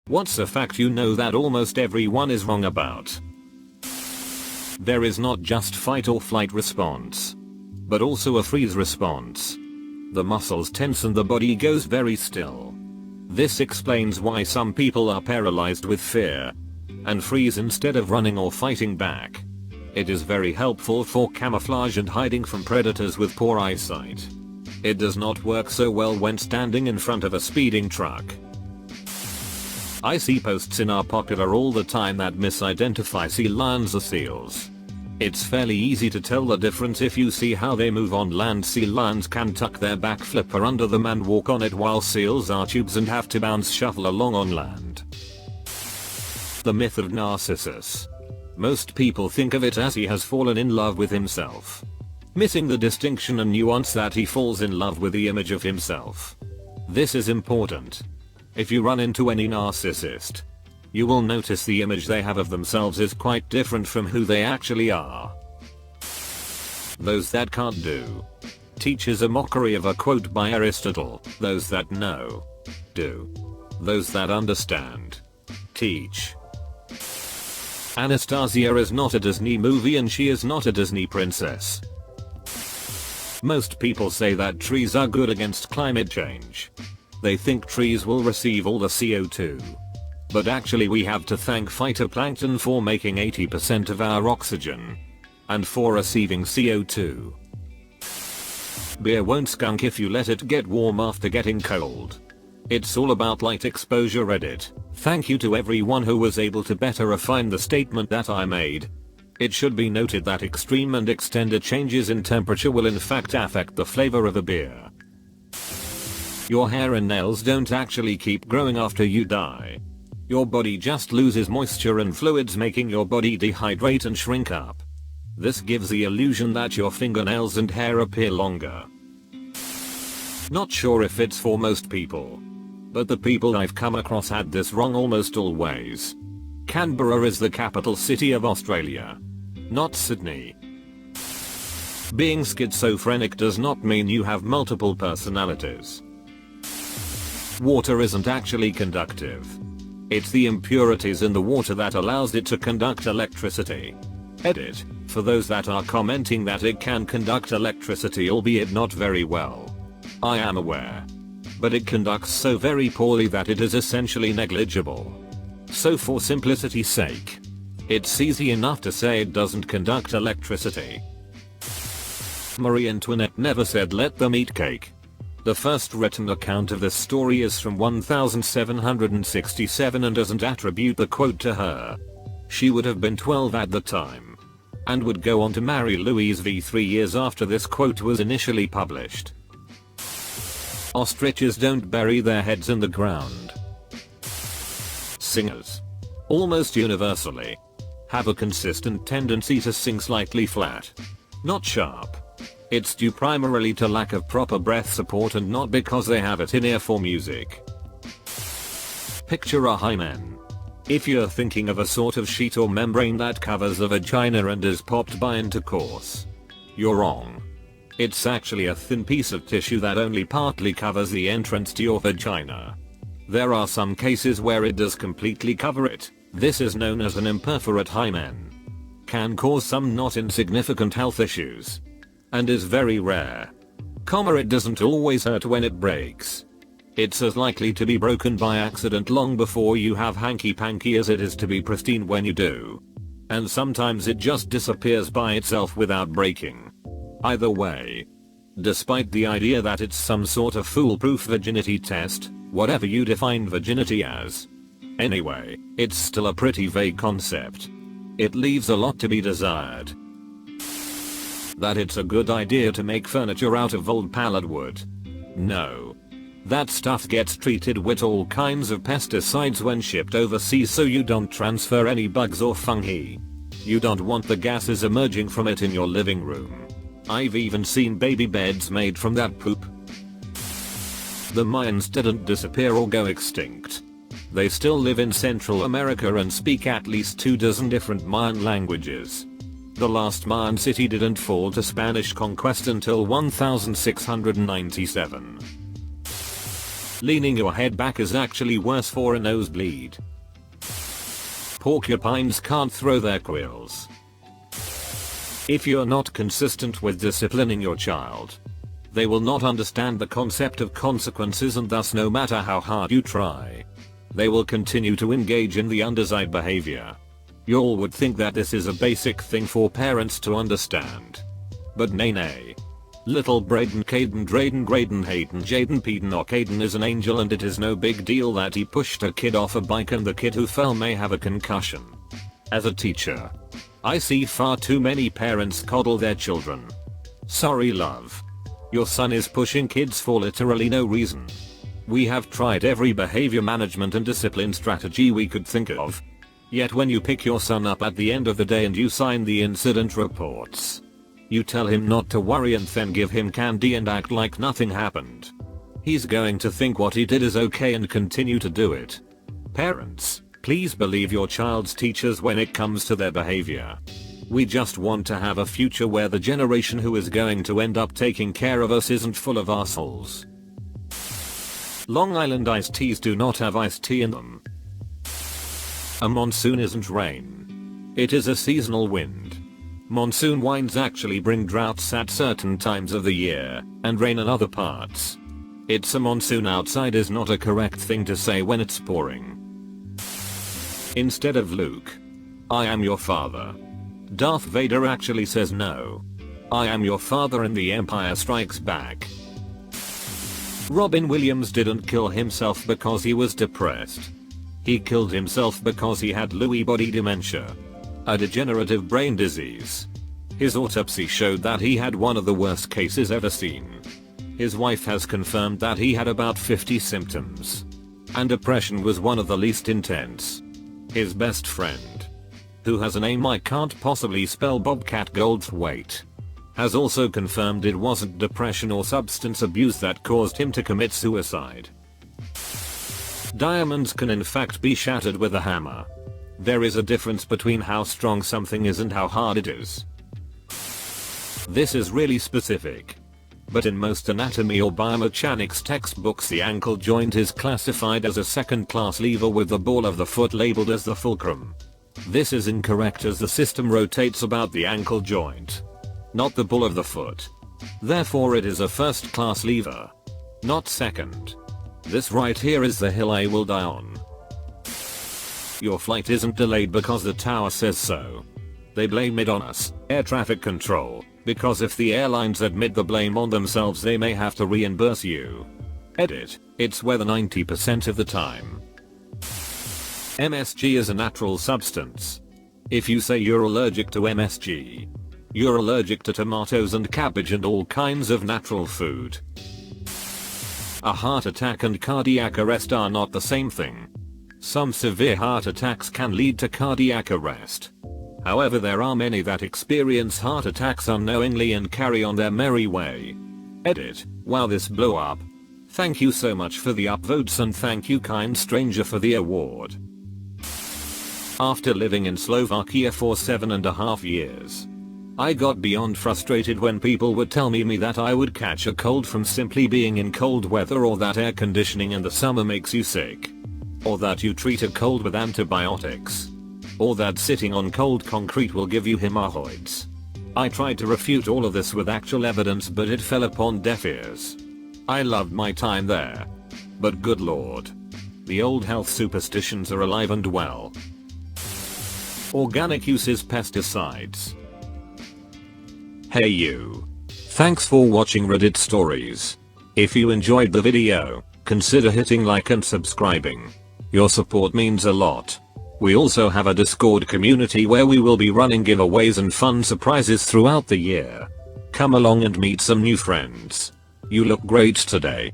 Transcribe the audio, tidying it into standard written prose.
What's a fact you know that almost everyone is wrong about? There is not just fight or flight response, but also a freeze response. The muscles tense and the body goes very still. This explains why some people are paralyzed with fear and freeze instead of running or fighting back. It is very helpful for camouflage and hiding from predators with poor eyesight. It does not work so well when standing in front of a speeding truck. I see posts in our popular all the time that misidentify sea lions as seals. It's fairly easy to tell the difference if you see how they move on land. Sea lions can tuck their back flipper under them and walk on it, while seals are tubes and have to bounce shuffle along on land. The myth of Narcissus. Most people think of it as he has fallen in love with himself, missing the distinction and nuance that he falls in love with the image of himself. This is important. If you run into any narcissist, you will notice the image they have of themselves is quite different from who they actually are. Those that can't do, teach is a mockery of a quote by Aristotle. Those that know, do. Those that understand, teach. Anastasia is not a Disney movie and she is not a Disney princess. Most people say that trees are good against climate change. They think trees will receive all the CO2. But actually we have to thank phytoplankton for making 80% of our oxygen and for receiving CO2. Beer won't skunk if you let it get warm after getting cold. It's all about light exposure. Reddit. Thank you to everyone who was able to better refine the statement that I made. It should be noted that extreme and extended changes in temperature will in fact affect the flavor of a beer. Your hair and nails don't actually keep growing after you die. Your body just loses moisture and fluids, making your body dehydrate and shrink up. This gives the illusion that your fingernails and hair appear longer. Not sure if it's for most people, but the people I've come across had this wrong almost always. Canberra is the capital city of Australia, not Sydney. Being schizophrenic does not mean you have multiple personalities. Water isn't actually conductive. It's the impurities in the water that allows it to conduct electricity. Edit. For those that are commenting that it can conduct electricity, albeit not very well. I am aware. But it conducts so very poorly that it is essentially negligible. So for simplicity's sake, it's easy enough to say it doesn't conduct electricity. Marie Antoinette never said let them eat cake. The first written account of this story is from 1767 and doesn't attribute the quote to her. She would have been 12 at the time, and would go on to marry Louis V 3 years after this quote was initially published. Ostriches don't bury their heads in the ground. Singers, almost universally, have a consistent tendency to sing slightly flat, not sharp. It's due primarily to lack of proper breath support and not because they have it in ear for music. Picture a hymen. If you're thinking of a sort of sheet or membrane that covers the vagina and is popped by intercourse, you're wrong. It's actually a thin piece of tissue that only partly covers the entrance to your vagina. There are some cases where it does completely cover it. This is known as an imperforate hymen. Can cause some not insignificant health issues, and is very rare. It doesn't always hurt when it breaks. It's as likely to be broken by accident long before you have hanky-panky as it is to be pristine when you do. And sometimes it just disappears by itself without breaking. Either way, despite the idea that it's some sort of foolproof virginity test, whatever you define virginity as. Anyway, it's still a pretty vague concept. It leaves a lot to be desired. That it's a good idea to make furniture out of old pallet wood. No. That stuff gets treated with all kinds of pesticides when shipped overseas, so you don't transfer any bugs or fungi. You don't want the gases emerging from it in your living room. I've even seen baby beds made from that poop. The Mayans didn't disappear or go extinct. They still live in Central America and speak at least 24 different Mayan languages. The last Mayan city didn't fall to Spanish conquest until 1697. Leaning your head back is actually worse for a nosebleed. Porcupines can't throw their quills. If you're not consistent with disciplining your child, they will not understand the concept of consequences, and thus no matter how hard you try, they will continue to engage in the undesired behavior. Y'all would think that this is a basic thing for parents to understand. But nay. Little Braden Caden Drayden Graydon Hayden Jaden Peden or Caden is an angel, and it is no big deal that he pushed a kid off a bike and the kid who fell may have a concussion. As a teacher, I see far too many parents coddle their children. Sorry love. Your son is pushing kids for literally no reason. We have tried every behavior management and discipline strategy we could think of. Yet when you pick your son up at the end of the day and you sign the incident reports, you tell him not to worry and then give him candy and act like nothing happened. He's going to think what he did is okay and continue to do it. Parents, please believe your child's teachers when it comes to their behavior. We just want to have a future where the generation who is going to end up taking care of us isn't full of assholes. Long Island iced teas do not have iced tea in them. A monsoon isn't rain. It is a seasonal wind. Monsoon winds actually bring droughts at certain times of the year, and rain in other parts. It's a monsoon outside is not a correct thing to say when it's pouring. Instead of Luke, I am your father, Darth Vader actually says no. I am your father in The Empire Strikes Back. Robin Williams didn't kill himself because he was depressed. He killed himself because he had Lewy body dementia, a degenerative brain disease. His autopsy showed that he had one of the worst cases ever seen. His wife has confirmed that he had about 50 symptoms, and depression was one of the least intense. His best friend, who has a name I can't possibly spell, Bobcat Goldthwait, has also confirmed it wasn't depression or substance abuse that caused him to commit suicide. Diamonds can in fact be shattered with a hammer. There is a difference between how strong something is and how hard it is. This is really specific, but in most anatomy or biomechanics textbooks the ankle joint is classified as a second-class lever with the ball of the foot labeled as the fulcrum. This is incorrect as the system rotates about the ankle joint, not the ball of the foot. Therefore it is a first-class lever, not second. This right here is the hill I will die on. Your flight isn't delayed because the tower says so. They blame it on us, air traffic control, because if the airlines admit the blame on themselves they may have to reimburse you. Edit, it's weather 90% of the time. MSG is a natural substance. If you say you're allergic to MSG, you're allergic to tomatoes and cabbage and all kinds of natural food. A heart attack and cardiac arrest are not the same thing. Some severe heart attacks can lead to cardiac arrest. However, there are many that experience heart attacks unknowingly and carry on their merry way. Edit, wow, this blew up. Thank you so much for the upvotes and thank you kind stranger for the award. After living in Slovakia for 7.5 years, I got beyond frustrated when people would tell me that I would catch a cold from simply being in cold weather, or that air conditioning in the summer makes you sick, or that you treat a cold with antibiotics, or that sitting on cold concrete will give you hemorrhoids. I tried to refute all of this with actual evidence, but it fell upon deaf ears. I loved my time there, but good lord, the old health superstitions are alive and well. Organic uses pesticides. Hey you. Thanks for watching Reddit Stories. If you enjoyed the video, consider hitting like and subscribing. Your support means a lot. We also have a Discord community where we will be running giveaways and fun surprises throughout the year. Come along and meet some new friends. You look great today.